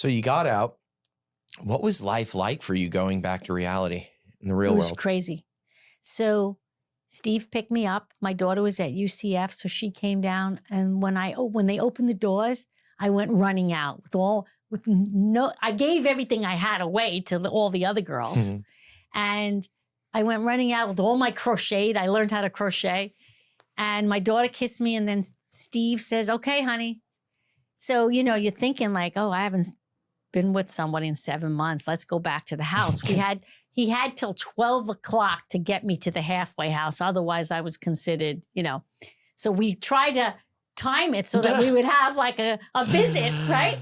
So you got out. What was life like for you going back to reality in the real It was world? crazy. So Steve picked me up. My daughter was at UCF, so she came down. And when they opened the doors, I went running out I gave everything I had away to all the other girls. And I went running out with all my crocheted. I learned how to crochet. And my daughter kissed me. And then Steve says, okay, honey. So, you're thinking like, oh, I haven't been with somebody in 7 months. Let's go back to the house. He had till 12 o'clock to get me to the halfway house. Otherwise I was considered, So we tried to time it so that we would have like a visit, right?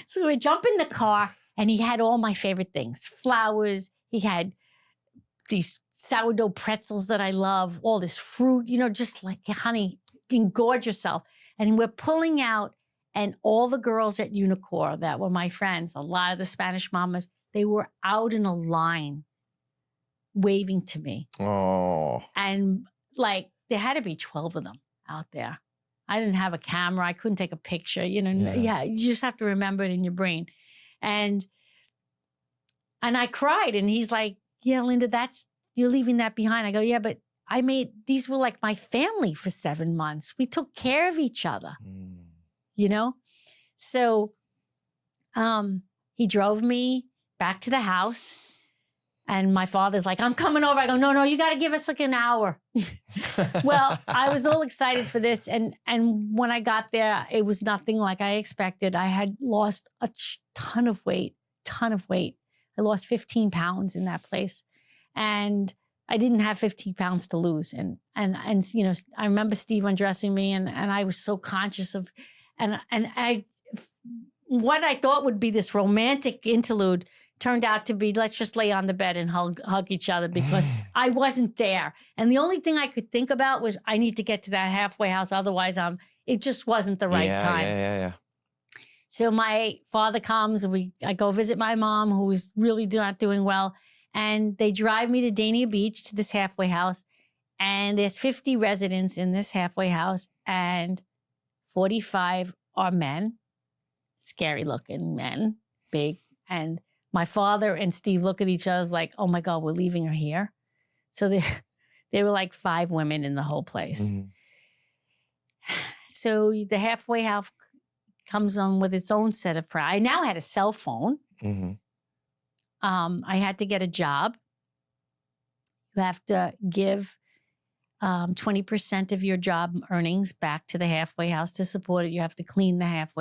So we jump in the car and he had all my favorite things, flowers. He had these sourdough pretzels that I love, all this fruit, just like, honey, engorge yourself. And we're pulling out, and all the girls at Unicor that were my friends, a lot of the Spanish mamas, they were out in a line waving to me. Oh. And like, there had to be 12 of them out there. I didn't have a camera. I couldn't take a picture. Yeah, you just have to remember it in your brain. And I cried, and he's like, yeah, Linda, you're leaving that behind. I go, yeah, but these were like my family for 7 months. We took care of each other, So he drove me back to the house, and my father's like, I'm coming over. I go, no, you got to give us like an hour. Well, I was all excited for this. And when I got there, it was nothing like I expected. I had lost a ton of weight. I lost 15 pounds in that place. And I didn't have 15 pounds to lose. And I remember Steve undressing me, and I was so conscious of, what I thought would be this romantic interlude turned out to be, let's just lay on the bed and hug each other, because I wasn't there. And the only thing I could think about was, I need to get to that halfway house. Otherwise, it just wasn't the right time. Yeah. So my father comes, and I go visit my mom, who was really not doing well. And they drive me to Dania Beach, to this halfway house. And there's 50 residents in this halfway house, and 45 are men, scary looking men, big. And my father and Steve look at each other like, oh my God, we're leaving her here. So there were like 5 women in the whole place. Mm-hmm. So the halfway house comes on with its own set of problems. I now had a cell phone. Mm-hmm. I had to get a job. You have to give 20% of your job earnings back to the halfway house to support it. You have to clean the halfway